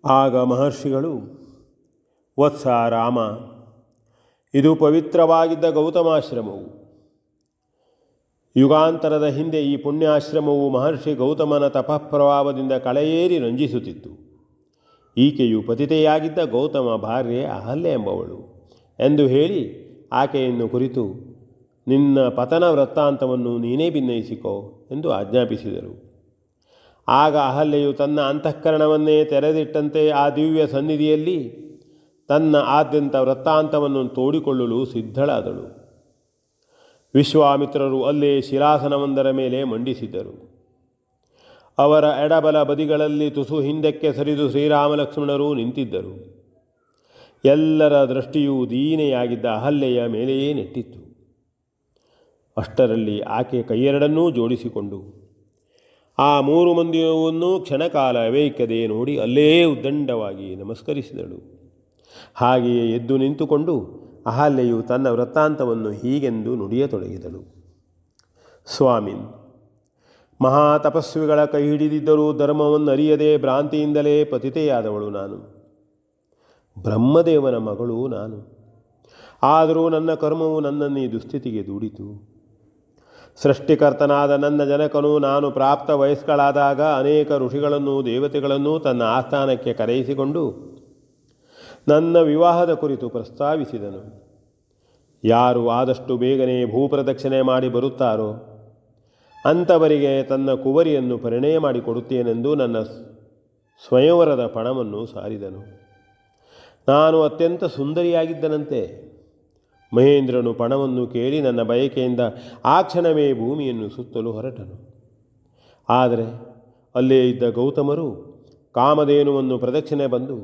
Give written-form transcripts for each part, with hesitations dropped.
ಆಗ ಮಹರ್ಷಿಗಳು, ವತ್ಸ ರಾಮ, ಇದು ಪವಿತ್ರವಾಗಿದ್ದ ಗೌತಮಾಶ್ರಮವು. ಯುಗಾಂತರದ ಹಿಂದೆ ಈ ಪುಣ್ಯಾಶ್ರಮವು ಮಹರ್ಷಿ ಗೌತಮನ ತಪಃಪ್ರಭಾವದಿಂದ ಕಳೆಯೇರಿ ರಂಜಿಸುತ್ತಿತ್ತು. ಈಕೆಯು ಪತಿತೆಯಾಗಿದ್ದ ಗೌತಮ ಭಾರ್ಯೆ ಅಹಲ್ಯೆ ಎಂಬವಳು ಎಂದು ಹೇಳಿ ಆಕೆಯನ್ನು ಕುರಿತು, ನಿನ್ನ ಪತನ ವೃತ್ತಾಂತವನ್ನು ನೀನೇ ಭಿನ್ನಯಿಸಿಕೋ ಎಂದು ಆಜ್ಞಾಪಿಸಿದರು. ಆಗ ಅಹಲ್ಯೆಯು ತನ್ನ ಅಂತಃಕರಣವನ್ನೇ ತೆರೆದಿಟ್ಟಂತೆ ಆ ದಿವ್ಯ ಸನ್ನಿಧಿಯಲ್ಲಿ ತನ್ನ ಆದ್ಯಂತ ವೃತ್ತಾಂತವನ್ನು ತೋಡಿಕೊಳ್ಳಲು ಸಿದ್ಧಳಾದಳು. ವಿಶ್ವಾಮಿತ್ರರು ಅಲ್ಲೇ ಶಿಲಾಸನವೊಂದರ ಮೇಲೆ ಮಂಡಿಸಿದ್ದರು. ಅವರ ಎಡಬಲ ಬದಿಗಳಲ್ಲಿ ತುಸು ಹಿಂದಕ್ಕೆ ಸರಿದು ಶ್ರೀರಾಮಲಕ್ಷ್ಮಣರು ನಿಂತಿದ್ದರು. ಎಲ್ಲರ ದೃಷ್ಟಿಯೂ ದೀನೆಯಾಗಿದ್ದ ಅಹಲ್ಯೆಯ ಮೇಲೆಯೇ ನೆಟ್ಟಿತ್ತು. ಅಷ್ಟರಲ್ಲಿ ಆಕೆ ಕೈಯೆರಡನ್ನೂ ಜೋಡಿಸಿಕೊಂಡು ಆ ಮೂರು ಮಂದಿಯವನ್ನೂ ಕ್ಷಣಕಾಲ ಅವೇಕದೆ ನೋಡಿ ಅಲ್ಲೇ ಉದ್ದಂಡವಾಗಿ ನಮಸ್ಕರಿಸಿದಳು. ಹಾಗೆಯೇ ಎದ್ದು ನಿಂತುಕೊಂಡು ಅಹಲ್ಯೆಯು ತನ್ನ ವೃತ್ತಾಂತವನ್ನು ಹೀಗೆಂದು ನುಡಿಯತೊಡಗಿದಳು. ಸ್ವಾಮಿನ್, ಮಹಾತಪಸ್ವಿಗಳ ಕೈ ಹಿಡಿದಿದ್ದರೂ ಧರ್ಮವನ್ನು ಅರಿಯದೆ ಭ್ರಾಂತಿಯಿಂದಲೇ ಪತಿತೆಯಾದವಳು ನಾನು. ಬ್ರಹ್ಮದೇವನ ಮಗಳು ನಾನು. ಆದರೂ ನನ್ನ ಕರ್ಮವು ನನ್ನನ್ನು ಈ ದುಸ್ಥಿತಿಗೆ ದೂಡಿತು. ಸೃಷ್ಟಿಕರ್ತನಾದ ನನ್ನ ಜನಕನು ನಾನು ಪ್ರಾಪ್ತ ವಯಸ್ಕಳಾದಾಗ ಅನೇಕ ಋಷಿಗಳನ್ನು ದೇವತೆಗಳನ್ನು ತನ್ನ ಆಸ್ಥಾನಕ್ಕೆ ಕರೆಯಿಸಿಕೊಂಡು ನನ್ನ ವಿವಾಹದ ಕುರಿತು ಪ್ರಸ್ತಾವಿಸಿದನು. ಯಾರು ಆದಷ್ಟು ಬೇಗನೆ ಭೂಪ್ರದಕ್ಷಿಣೆ ಮಾಡಿ ಬರುತ್ತಾರೋ ಅಂಥವರಿಗೆ ತನ್ನ ಕುವರಿಯನ್ನು ಪರಿಣಯ ಮಾಡಿಕೊಡುತ್ತೇನೆಂದು ನನ್ನ ಸ್ವಯಂವರದ ಪಣವನ್ನು ಸಾರಿದನು. ನಾನು ಅತ್ಯಂತ ಸುಂದರಿಯಾಗಿದ್ದನಂತೆ. ಮಹೇಂದ್ರನು ಪಣವನ್ನು ಕೇಳಿ ನನ್ನ ಬಯಕೆಯಿಂದ ಆ ಕ್ಷಣವೇ ಭೂಮಿಯನ್ನು ಸುತ್ತಲು ಹೊರಟನು. ಆದರೆ ಅಲ್ಲೇ ಇದ್ದ ಗೌತಮರು ಕಾಮಧೇನುವನ್ನು ಪ್ರದಕ್ಷಿಣೆ ಬಂದು,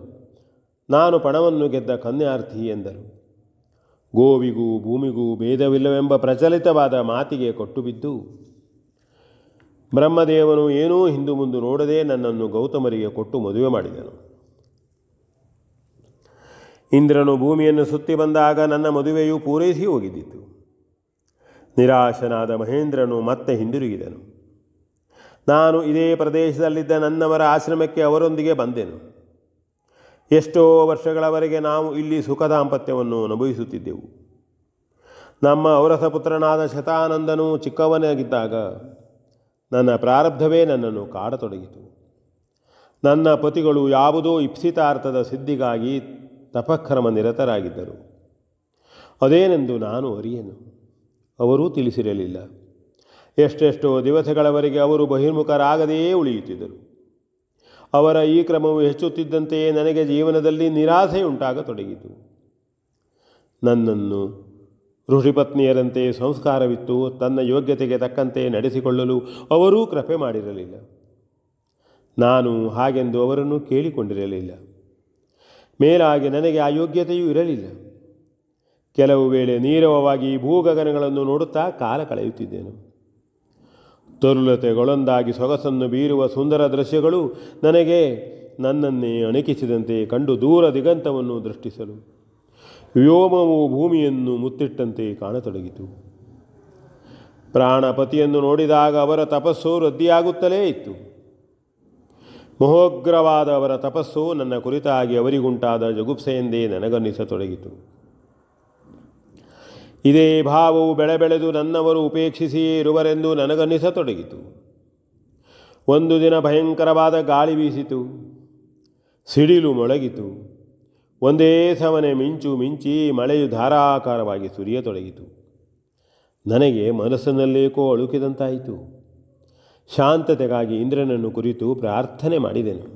ನಾನು ಪಣವನ್ನು ಗೆದ್ದ ಕನ್ಯಾರ್ಥಿ ಎಂದರು. ಗೋವಿಗೂ ಭೂಮಿಗೂ ಭೇದವಿಲ್ಲವೆಂಬ ಪ್ರಚಲಿತವಾದ ಮಾತಿಗೆ ಕೊಟ್ಟುಬಿದ್ದು ಬ್ರಹ್ಮದೇವನು ಏನೂ ಹಿಂದು ಮುಂದು ನೋಡದೆ ನನ್ನನ್ನು ಗೌತಮರಿಗೆ ಕೊಟ್ಟು ಮದುವೆ ಮಾಡಿದನು. ಇಂದ್ರನು ಭೂಮಿಯನ್ನು ಸುತ್ತಿ ಬಂದಾಗ ನನ್ನ ಮದುವೆಯು ಪೂರೈಸಿ ಹೋಗಿದ್ದಿತು. ನಿರಾಶನಾದ ಮಹೇಂದ್ರನು ಮತ್ತೆ ಹಿಂದಿರುಗಿದನು. ನಾನು ಇದೇ ಪ್ರದೇಶದಲ್ಲಿದ್ದ ನನ್ನವರ ಆಶ್ರಮಕ್ಕೆ ಅವರೊಂದಿಗೆ ಬಂದೆನು. ಎಷ್ಟೋ ವರ್ಷಗಳವರೆಗೆ ನಾವು ಇಲ್ಲಿ ಸುಖ ದಾಂಪತ್ಯವನ್ನು ಅನುಭವಿಸುತ್ತಿದ್ದೆವು. ನಮ್ಮ ಔರಸ ಪುತ್ರನಾದ ಶತಾನಂದನು ಚಿಕ್ಕವನಾಗಿದ್ದಾಗ ನನ್ನ ಪ್ರಾರಬ್ಧವೇ ನನ್ನನ್ನು ಕಾಡತೊಡಗಿತು. ನನ್ನ ಪತಿಗಳು ಯಾವುದೋ ಇಪ್ಸಿತಾರ್ಥದ ಸಿದ್ಧಿಗಾಗಿ ತಪಕ್ರಮ ನಿರತರಾಗಿದ್ದರು. ಅದೇನೆಂದು ನಾನು ಅರಿಯೆನು. ಅವರೂ ತಿಳಿಸಿರಲಿಲ್ಲ. ಎಷ್ಟೆಷ್ಟೋ ದಿವಸಗಳವರೆಗೆ ಅವರು ಬಹಿರ್ಮುಖರಾಗದೆಯೇ ಉಳಿಯುತ್ತಿದ್ದರು. ಅವರ ಈ ಕ್ರಮವು ಹೆಚ್ಚುತ್ತಿದ್ದಂತೆಯೇ ನನಗೆ ಜೀವನದಲ್ಲಿ ನಿರಾಸೆಯುಂಟಾಗತೊಡಗಿತು. ನನ್ನನ್ನು ಋಷಿಪತ್ನಿಯರಂತೆ ಸಂಸ್ಕಾರವಿತ್ತು ತನ್ನ ಯೋಗ್ಯತೆಗೆ ತಕ್ಕಂತೆ ನಡೆಸಿಕೊಳ್ಳಲು ಅವರೂ ಕೃಪೆ ಮಾಡಿರಲಿಲ್ಲ. ನಾನು ಹಾಗೆಂದು ಅವರನ್ನು ಕೇಳಿಕೊಂಡಿರಲಿಲ್ಲ. ಮೇಲಾಗಿ ನನಗೆ ಆ ಯೋಗ್ಯತೆಯೂ ಇರಲಿಲ್ಲ. ಕೆಲವು ವೇಳೆ ನೀರವವಾಗಿ ಭೂಗಗನಗಳನ್ನು ನೋಡುತ್ತಾ ಕಾಲ ಕಳೆಯುತ್ತಿದ್ದೆನು. ತರುಲತೆಗಳೊಂದಾಗಿ ಸೊಗಸನ್ನು ಬೀರುವ ಸುಂದರ ದೃಶ್ಯಗಳು ನನಗೆ ನನ್ನನ್ನೇ ಅಣಕಿಸಿದಂತೆ ಕಂಡು ದೂರ ದಿಗಂತವನ್ನು ದೃಷ್ಟಿಸಲು ವ್ಯೋಮವು ಭೂಮಿಯನ್ನು ಮುತ್ತಿಟ್ಟಂತೆ ಕಾಣತೊಡಗಿತು. ಪ್ರಾಣಪತಿಯನ್ನು ನೋಡಿದಾಗ ಅವರ ತಪಸ್ಸು ವೃದ್ಧಿಯಾಗುತ್ತಲೇ ಇತ್ತು. ಮಹೋಗ್ರವಾದ ಅವರ ತಪಸ್ಸು ನನ್ನ ಕುರಿತಾಗಿ ಅವರಿಗುಂಟಾದ ಜಗುಪ್ಸೆಯೆಂದೇ ನನಗನ್ನಿಸತೊಡಗಿತು. ಇದೇ ಭಾವವು ಬೆಳೆದು ನನ್ನವರು ಉಪೇಕ್ಷಿಸಿಯೇ ಇರುವರೆಂದು ನನಗನ್ನಿಸತೊಡಗಿತು. ಒಂದು ದಿನ ಭಯಂಕರವಾದ ಗಾಳಿ ಬೀಸಿತು. ಸಿಡಿಲು ಮೊಳಗಿತು. ಒಂದೇ ಸಮನೆ ಮಿಂಚು ಮಿಂಚಿ ಮಳೆಯು ಧಾರಾಕಾರವಾಗಿ ಸುರಿಯತೊಡಗಿತು. ನನಗೆ ಮನಸ್ಸಿನಲ್ಲೇಕೋ ಅಳುಕಿದಂತಾಯಿತು. ಶಾಂತತೆಗಾಗಿ ಇಂದ್ರನನ್ನು ಕುರಿತು ಪ್ರಾರ್ಥನೆ ಮಾಡಿದೆನು.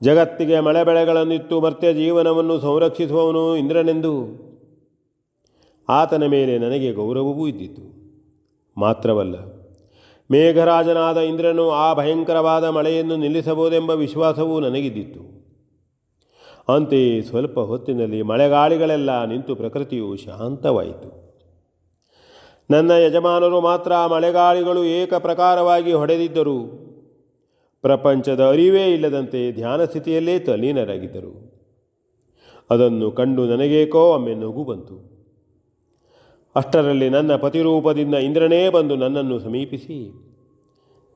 ಜಗತ್ತಿಗೆ ಮಳೆ ಬೆಳೆಗಳನ್ನಿತ್ತು ಮರ್ತ್ಯ ಜೀವನವನ್ನು ಸಂರಕ್ಷಿಸುವವನು ಇಂದ್ರನೆಂದು ಆತನ ಮೇಲೆ ನನಗೆ ಗೌರವವೂ ಇದ್ದಿತು. ಮಾತ್ರವಲ್ಲ, ಮೇಘರಾಜನಾದ ಇಂದ್ರನು ಆ ಭಯಂಕರವಾದ ಮಳೆಯನ್ನು ನಿಲ್ಲಿಸಬಹುದೆಂಬ ವಿಶ್ವಾಸವೂ ನನಗಿದ್ದಿತ್ತು. ಅಂತೆಯೇ ಸ್ವಲ್ಪ ಹೊತ್ತಿನಲ್ಲಿ ಮಳೆಗಾಳಿಗಳೆಲ್ಲ ನಿಂತು ಪ್ರಕೃತಿಯು ಶಾಂತವಾಯಿತು. ನನ್ನ ಯಜಮಾನರು ಮಾತ್ರ ಮಳೆಗಾಳಿಗಳು ಏಕಪ್ರಕಾರವಾಗಿ ಹೊಡೆದಿದ್ದರು. ಪ್ರಪಂಚದ ಅರಿವೇ ಇಲ್ಲದಂತೆ ಧ್ಯಾನ ಸ್ಥಿತಿಯಲ್ಲೇ ತಲ್ಲೀನರಾಗಿದ್ದರು. ಅದನ್ನು ಕಂಡು ನನಗೇಕೋ ಒಮ್ಮೆ ನಗು ಬಂತು. ಅಷ್ಟರಲ್ಲಿ ನನ್ನ ಪತಿರೂಪದಿಂದ ಇಂದ್ರನೇ ಬಂದು ನನ್ನನ್ನು ಸಮೀಪಿಸಿ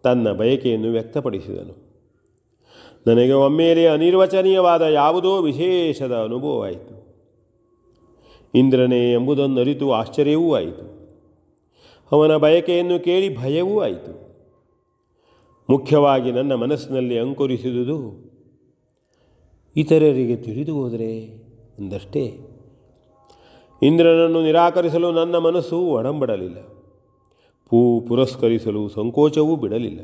ತನ್ನ ಬಯಕೆಯನ್ನು ವ್ಯಕ್ತಪಡಿಸಿದನು. ನನಗೆ ಒಮ್ಮೆಲೆ ಅನಿರ್ವಚನೀಯವಾದ ಯಾವುದೋ ವಿಶೇಷದ ಅನುಭವವಾಯಿತು. ಇಂದ್ರನೇ ಎಂಬುದನ್ನು ಅರಿತು ಆಶ್ಚರ್ಯವೂ ಆಯಿತು. ಅವನ ಬಯಕೆಯನ್ನು ಕೇಳಿ ಭಯವೂ ಆಯಿತು. ಮುಖ್ಯವಾಗಿ ನನ್ನ ಮನಸ್ಸಿನಲ್ಲಿ ಅಂಕುರಿಸಿದುದು ಇತರರಿಗೆ ತಿಳಿದು ಹೋದರೆ ಎಂದಷ್ಟೇ. ಇಂದ್ರನನ್ನು ನಿರಾಕರಿಸಲು ನನ್ನ ಮನಸ್ಸು ಒಡಂಬಡಲಿಲ್ಲ. ಪುರಸ್ಕರಿಸಲು ಸಂಕೋಚವೂ ಬಿಡಲಿಲ್ಲ.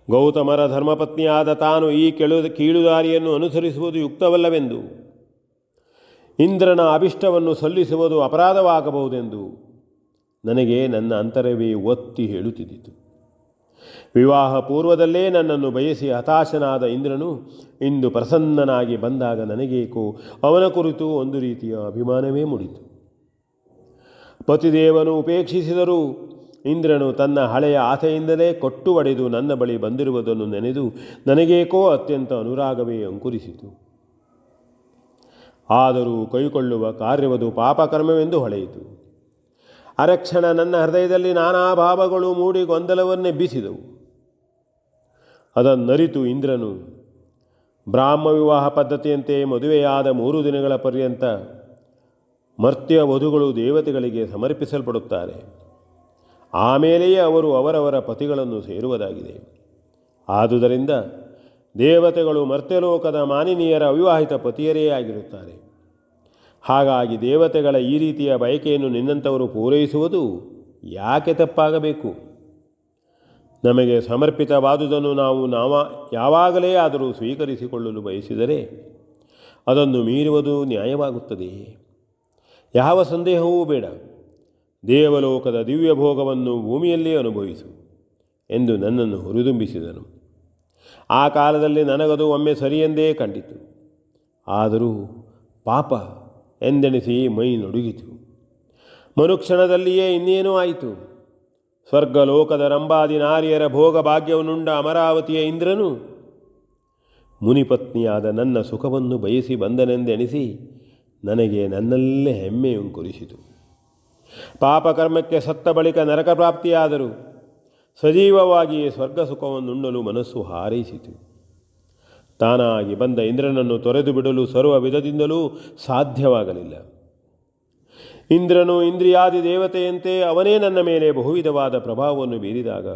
ಗೌತಮರ ಧರ್ಮಪತ್ನಿಯಾದ ತಾನು ಈ ಕೀಳುದಾರಿಯನ್ನು ಅನುಸರಿಸುವುದು ಯುಕ್ತವಲ್ಲವೆಂದು, ಇಂದ್ರನ ಅಭಿಷ್ಟವನ್ನು ಸಲ್ಲಿಸುವುದು ಅಪರಾಧವಾಗಬಹುದೆಂದು ನನಗೆ ನನ್ನ ಅಂತರವೇ ಒತ್ತಿ ಹೇಳುತ್ತಿದ್ದಿತು. ವಿವಾಹ ಪೂರ್ವದಲ್ಲೇ ನನ್ನನ್ನು ಬಯಸಿ ಹತಾಶನಾದ ಇಂದ್ರನು ಇಂದು ಪ್ರಸನ್ನನಾಗಿ ಬಂದಾಗ ನನಗೇಕೋ ಅವನ ಕುರಿತು ಒಂದು ರೀತಿಯ ಅಭಿಮಾನವೇ ಮೂಡಿತು. ಪತಿದೇವನು ಉಪೇಕ್ಷಿಸಿದರೂ ಇಂದ್ರನು ತನ್ನ ಹಳೆಯ ಆಸೆಯಿಂದಲೇ ಕೊಟ್ಟು ಒಡೆದು ನನ್ನ ಬಳಿ ಬಂದಿರುವುದನ್ನು ನೆನೆದು ನನಗೇಕೋ ಅತ್ಯಂತ ಅನುರಾಗವೇ ಅಂಕುರಿಸಿತು. ಆದರೂ ಕೈಕೊಳ್ಳುವ ಕಾರ್ಯವದು ಪಾಪಕರ್ಮವೆಂದು ಹೊಳೆಯಿತು. ಅರಕ್ಷಣ ನನ್ನ ಹೃದಯದಲ್ಲಿ ನಾನಾ ಭಾವಗಳು ಮೂಡಿ ಗೊಂದಲವನ್ನೆಬ್ಬಿಸಿದವು. ಅದನ್ನರಿತು ಇಂದ್ರನು ಬ್ರಾಹ್ಮ ವಿವಾಹ ಪದ್ಧತಿಯಂತೆ ಮದುವೆಯಾದ 3 ದಿನಗಳ ಪರ್ಯಂತ ಮರ್ತ್ಯ ವಧುಗಳು ದೇವತೆಗಳಿಗೆ ಸಮರ್ಪಿಸಲ್ಪಡುತ್ತಾರೆ. ಆಮೇಲೆಯೇ ಅವರು ಅವರವರ ಪತಿಗಳನ್ನು ಸೇರುವುದಾಗಿದೆ. ಆದುದರಿಂದ ದೇವತೆಗಳು ಮರ್ತ್ಯಲೋಕದ ಮಾನಿನಿಯರ ಅವಿವಾಹಿತ ಪತಿಯರೇ ಆಗಿರುತ್ತಾರೆ. ಹಾಗಾಗಿ ದೇವತೆಗಳ ಈ ರೀತಿಯ ಬಯಕೆಯನ್ನು ನಿನ್ನಂಥವರು ಪೂರೈಸುವುದು ಯಾಕೆ ತಪ್ಪಾಗಬೇಕು? ನಮಗೆ ಸಮರ್ಪಿತವಾದುದನ್ನು ನಾವು ಯಾವಾಗಲೇ ಆದರೂ ಸ್ವೀಕರಿಸಿಕೊಳ್ಳಲು ಬಯಸಿದರೆ ಅದನ್ನು ಮೀರುವುದು ನ್ಯಾಯವಾಗುತ್ತದೆಯೇ? ಯಾವ ಸಂದೇಹವೂ ಬೇಡ. ದೇವಲೋಕದ ದಿವ್ಯ ಭೋಗವನ್ನು ಭೂಮಿಯಲ್ಲೇ ಅನುಭವಿಸು ಎಂದು ನನ್ನನ್ನು ಹುರಿದುಂಬಿಸಿದನು. ಆ ಕಾಲದಲ್ಲಿ ನನಗದು ಒಮ್ಮೆ ಸರಿಯೆಂದೇ ಕಂಡಿತು. ಆದರೂ ಪಾಪ ಎಂದೆಣಿಸಿ ಮೈ ನಡುಗಿತು. ಮರುಕ್ಷಣದಲ್ಲಿಯೇ ಇನ್ನೇನೂ ಆಯಿತು. ಸ್ವರ್ಗಲೋಕದ ರಂಭಾದಿ ನಾರಿಯರ ಭೋಗ ಭಾಗ್ಯವನ್ನುಂಡ ಅಮರಾವತಿಯ ಇಂದ್ರನು ಮುನಿಪತ್ನಿಯಾದ ನನ್ನ ಸುಖವನ್ನು ಬಯಸಿ ಬಂದನೆಂದೆಣಿಸಿ ನನಗೆ ನನ್ನಲ್ಲೇ ಹೆಮ್ಮೆಯುಂಕುರಿಸಿತು. ಪಾಪಕರ್ಮಕ್ಕೆ ಸತ್ತ ಬಳಿಕ ನರಕ ಪ್ರಾಪ್ತಿಯಾದರೂ ಸಜೀವವಾಗಿಯೇ ಸ್ವರ್ಗ ಸುಖವನ್ನುಣ್ಣಲು ಮನಸ್ಸು ಹಾರೈಸಿತು. ತಾನಾಗಿ ಬಂದ ಇಂದ್ರನನ್ನು ತೊರೆದು ಬಿಡಲು ಸರ್ವ ವಿಧದಿಂದಲೂ ಸಾಧ್ಯವಾಗಲಿಲ್ಲ. ಇಂದ್ರನು ಇಂದ್ರಿಯಾದಿ ದೇವತೆಯಂತೆ ಅವನೇ ನನ್ನ ಮೇಲೆ ಬಹುವಿಧವಾದ ಪ್ರಭಾವವನ್ನು ಬೀರಿದಾಗ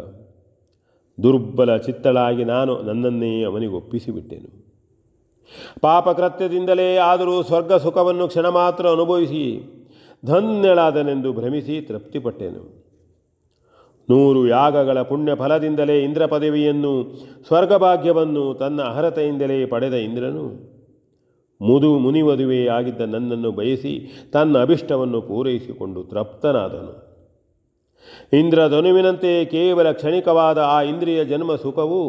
ದುರ್ಬಲ ಚಿತ್ತಳಾಗಿ ನಾನು ನನ್ನನ್ನೇ ಅವನಿಗೊಪ್ಪಿಸಿಬಿಟ್ಟೆನು. ಪಾಪಕೃತ್ಯದಿಂದಲೇ ಆದರೂ ಸ್ವರ್ಗ ಸುಖವನ್ನು ಕ್ಷಣ ಮಾತ್ರ ಅನುಭವಿಸಿ ಧನ್ಯಳಾದನೆಂದು ಭ್ರಮಿಸಿ ತೃಪ್ತಿಪಟ್ಟೆನು. 100 ಯಾಗಗಳ ಪುಣ್ಯ ಫಲದಿಂದಲೇ ಇಂದ್ರ ಪದವಿಯನ್ನು ಸ್ವರ್ಗಭಾಗ್ಯವನ್ನು ತನ್ನ ಅರ್ಹತೆಯಿಂದಲೇ ಪಡೆದ ಇಂದ್ರನು ಮುನಿವದುವೆಯಾಗಿದ್ದ ನನ್ನನ್ನು ಬಯಸಿ ತನ್ನ ಅಭಿಷ್ಟವನ್ನು ಪೂರೈಸಿಕೊಂಡು ತೃಪ್ತನಾದನು. ಇಂದ್ರಧನುವಿನಂತೆ ಕೇವಲ ಕ್ಷಣಿಕವಾದ ಆ ಇಂದ್ರಿಯ ಜನ್ಮ ಸುಖವು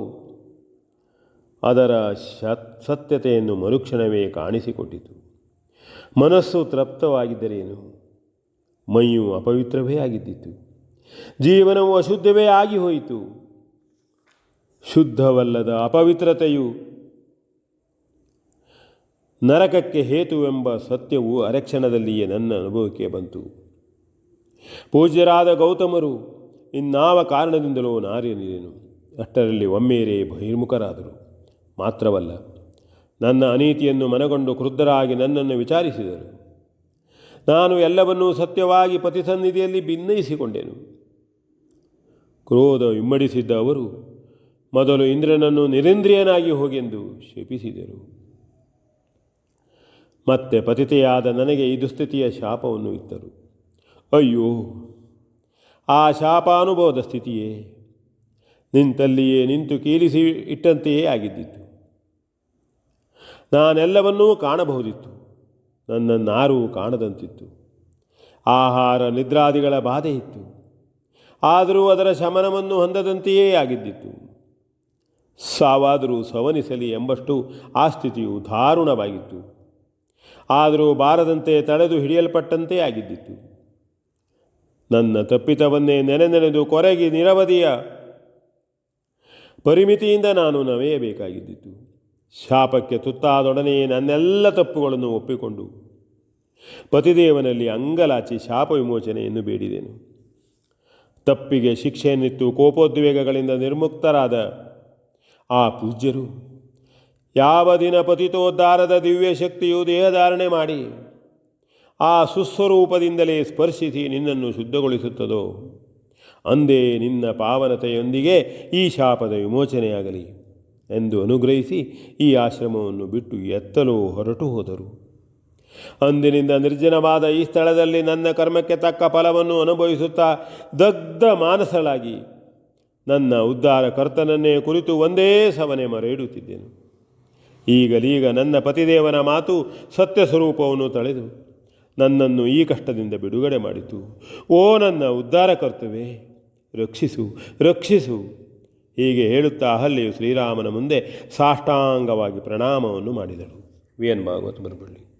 ಅದರ ಸತ್ಯತೆಯನ್ನು ಮರುಕ್ಷಣವೇ ಕಾಣಿಸಿಕೊಟ್ಟಿತು. ಮನಸ್ಸು ತೃಪ್ತವಾಗಿದ್ದರೇನು, ಮೈಯು ಅಪವಿತ್ರವೇ ಆಗಿದ್ದಿತು. ಜೀವನವು ಅಶುದ್ಧವೇ ಆಗಿ ಹೋಯಿತು. ಶುದ್ಧವಲ್ಲದ ಅಪವಿತ್ರತೆಯು ನರಕಕ್ಕೆ ಹೇತುವೆಂಬ ಸತ್ಯವು ಅರಕ್ಷಣದಲ್ಲಿಯೇ ನನ್ನ ಅನುಭವಕ್ಕೆ ಬಂತು. ಪೂಜ್ಯರಾದ ಗೌತಮರು ಇನ್ನಾವ ಕಾರಣದಿಂದಲೋ ನಾರಿಯನಿದೆನು. ಅಷ್ಟರಲ್ಲಿ ಒಮ್ಮೆರೇ ಬಹಿರ್ಮುಖರಾದರು. ಮಾತ್ರವಲ್ಲ, ನನ್ನ ಅನೀತಿಯನ್ನು ಮನಗೊಂಡು ಕ್ರುದ್ಧರಾಗಿ ನನ್ನನ್ನು ವಿಚಾರಿಸಿದರು. ನಾನು ಎಲ್ಲವನ್ನೂ ಸತ್ಯವಾಗಿ ಪತಿಸನ್ನಿಧಿಯಲ್ಲಿ ಭಿನ್ನಯಿಸಿಕೊಂಡೆನು. ಕ್ರೋಧ ಇಮ್ಮಡಿಸಿದ್ದ ಅವರು ಮೊದಲು ಇಂದ್ರನನ್ನು ನಿರೇಂದ್ರಿಯನಾಗಿ ಹೋಗೆಂದು ಶಪಿಸಿದರು. ಮತ್ತೆ ಪತಿತೆಯಾದ ನನಗೆ ಈ ದುಸ್ಥಿತಿಯ ಶಾಪವನ್ನು ಇತ್ತರು. ಅಯ್ಯೋ, ಆ ಶಾಪಾನುಭವದ ಸ್ಥಿತಿಯೇ ನಿಂತಲ್ಲಿಯೇ ನಿಂತು ಕೀಲಿಸಿ ಇಟ್ಟಂತೆಯೇ ಆಗಿದ್ದಿತ್ತು. ನಾನೆಲ್ಲವನ್ನೂ ಕಾಣಬಹುದಿತ್ತು, ನನ್ನನ್ನಾರೂ ಕಾಣದಂತಿತ್ತು. ಆಹಾರ ನಿದ್ರಾದಿಗಳ ಬಾಧೆ ಇತ್ತು, ಆದರೂ ಅದರ ಶಮನವನ್ನು ಹೊಂದದಂತೆಯೇ ಆಗಿದ್ದಿತ್ತು. ಸಾವಾದರೂ ಸವನಿಸಲಿ ಎಂಬಷ್ಟು ಆ ಸ್ಥಿತಿಯು ದಾರುಣವಾಗಿತ್ತು. ಆದರೂ ಬಾರದಂತೆ ತಡೆದು ಹಿಡಿಯಲ್ಪಟ್ಟಂತೆ ಆಗಿದ್ದಿತ್ತು. ನನ್ನ ತಪ್ಪಿತವನ್ನೇ ನೆನೆದು ಕೊರಗಿ ನಿರವಧಿಯ ಪರಿಮಿತಿಯಿಂದ ನಾನು ನವೆಯಬೇಕಾಗಿದ್ದಿತ್ತು. ಶಾಪಕ್ಕೆ ತುತ್ತಾದೊಡನೆಯೇ ನನ್ನೆಲ್ಲ ತಪ್ಪುಗಳನ್ನು ಒಪ್ಪಿಕೊಂಡು ಪತಿದೇವನಲ್ಲಿ ಅಂಗಲಾಚಿ ಶಾಪ ವಿಮೋಚನೆಯನ್ನು ಬೇಡಿದೆನು. ತಪ್ಪಿಗೆ ಶಿಕ್ಷೆಯನ್ನಿತ್ತು ಕೋಪೋದ್ವೇಗಗಳಿಂದ ನಿರ್ಮುಕ್ತರಾದ ಆ ಪೂಜ್ಯರು ಯಾವ ದಿನ ಪತಿತೋದ್ಧಾರದ ದಿವ್ಯ ಶಕ್ತಿಯು ದೇಹಧಾರಣೆ ಮಾಡಿ ಆ ಸುಸ್ವರೂಪದಿಂದಲೇ ಸ್ಪರ್ಶಿಸಿ ನಿನ್ನನ್ನು ಶುದ್ಧಗೊಳಿಸುತ್ತದೋ ಅಂದೇ ನಿನ್ನ ಪಾವನತೆಯೊಂದಿಗೆ ಈ ಶಾಪದ ವಿಮೋಚನೆಯಾಗಲಿ ಎಂದು ಅನುಗ್ರಹಿಸಿ ಈ ಆಶ್ರಮವನ್ನು ಬಿಟ್ಟು ಎತ್ತಲು ಹೊರಟು ಹೋದರು. ಅಂದಿನಿಂದ ನಿರ್ಜನವಾದ ಈ ಸ್ಥಳದಲ್ಲಿ ನನ್ನ ಕರ್ಮಕ್ಕೆ ತಕ್ಕ ಫಲವನ್ನು ಅನುಭವಿಸುತ್ತಾ ದಗ್ಧ ಮಾನಸಳಾಗಿ ನನ್ನ ಉದ್ಧಾರಕರ್ತನನ್ನೇ ಕುರಿತು ಒಂದೇ ಸವನೆ ಮರೆಯಿಡುತ್ತಿದ್ದೆನು. ಈಗಲೀಗ ನನ್ನ ಪತಿದೇವನ ಮಾತು ಸತ್ಯ ಸ್ವರೂಪವನ್ನು ತಳೆದು ನನ್ನನ್ನು ಈ ಕಷ್ಟದಿಂದ ಬಿಡುಗಡೆ ಮಾಡಿತು. ಓ ನನ್ನ ಉದ್ಧಾರಕರ್ತವೇ, ರಕ್ಷಿಸು ರಕ್ಷಿಸು. ಹೀಗೆ ಹೇಳುತ್ತಾ ಅಹಲ್ಯೆಯು ಶ್ರೀರಾಮನ ಮುಂದೆ ಸಾಷ್ಟಾಂಗವಾಗಿ ಪ್ರಣಾಮವನ್ನು ಮಾಡಿದಳು. V N Bhagwat Baraballi.